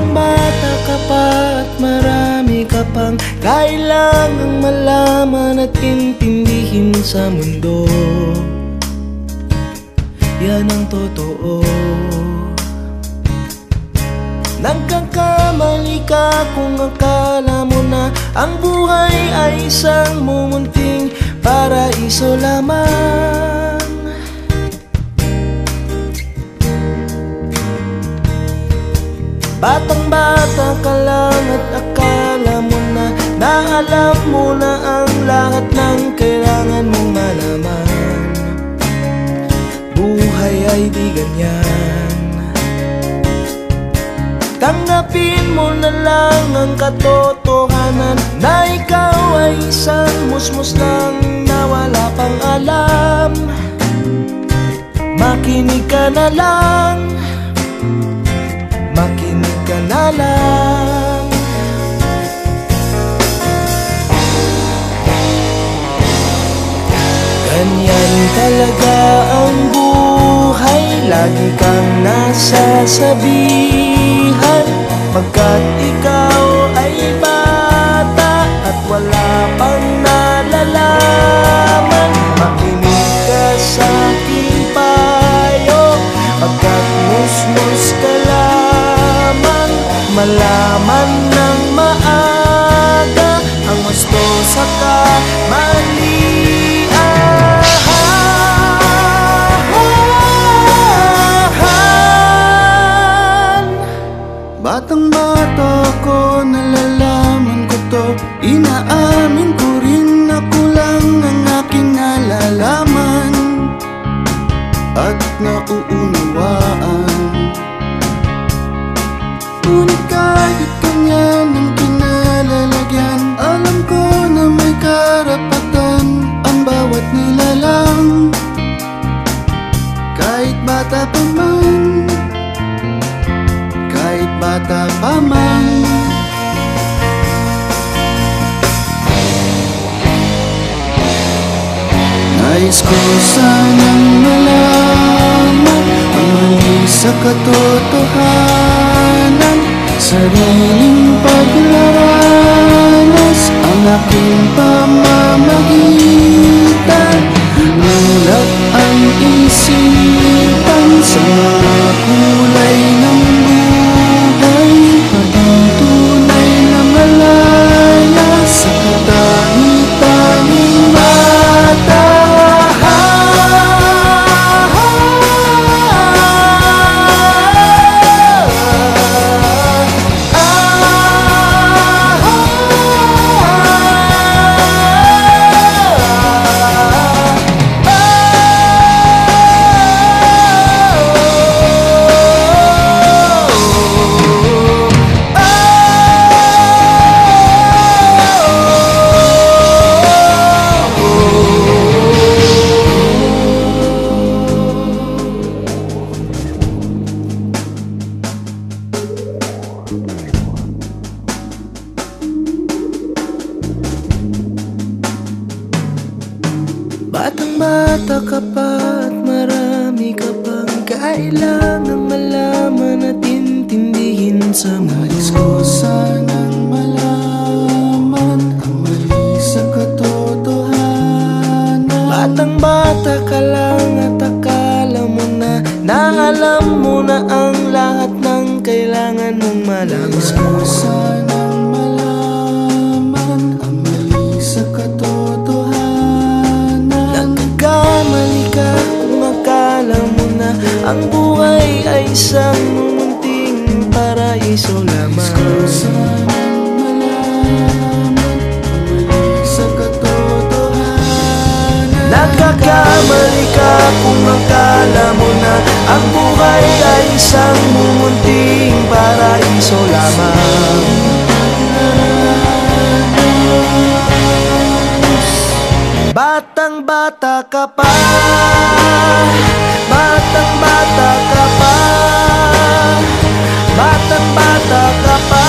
Batang bata ka pa at marami ka pang kailangang malaman at intindihin sa mundo. Yan ang totoo. Nagkakamali ka kung akala mo na ang buhay ay isang mumunting paraiso lamang. Batang bata ka lang at akala mo na alam mo na ang lahat ng kailangan mong malaman. Buhay ay di ganyan. Tanggapin mo na lang ang katotohanan na ikaw ay isang musmus lang na wala pang alam. Makinig ka na lang, makinig ka na lang. Ganyan talaga ang buhay, lagi kang nasasabihan, pagkat ikaw ay bata at wala pang nalalaman. Makinig ka sa aking payo, pagkat musmus ka lamang. Malaman ng maaga ang gusto sa kamalian. Batang bata ko, nalalaman ko to, inaamin ko rin, ako lang ang aking nalalaman at nauunawaan. Ngunit kahit ganyan ang kinalalagyan, alam ko na may karapatan ang bawat nilalang. Kahit bata pa man, kahit bata pa man. Nais ko sanang malaman ang mali sa katotohanan, sariling paglaranas ang aking pamamagitan. Mulat ang isipan sa mga kulay ng buhay, patunay na malaya sa katangi-tanging mata. Batang bata ka pa at marami ka pang kailangang malaman at intindihin sa mundo. Nais ko sanang malaman ang mali sa katotohanan. Batang bata ka lang at akala mo na alam mo na ang lahat ng kailangan mong malaman. Nais ko sanang malaman ang mali sa katotohanan. Nagkamali ka kung akala mo na ang buhay ay isang munting paraiso lamang. Nais ko sanang malaman ang mali sa katotohanan. Nagkakamali ka kung akala mo na ang buhay ay isang munting paraiso lamang. Batang bata ka pa, batang bata ka pa, batang bata ka pa.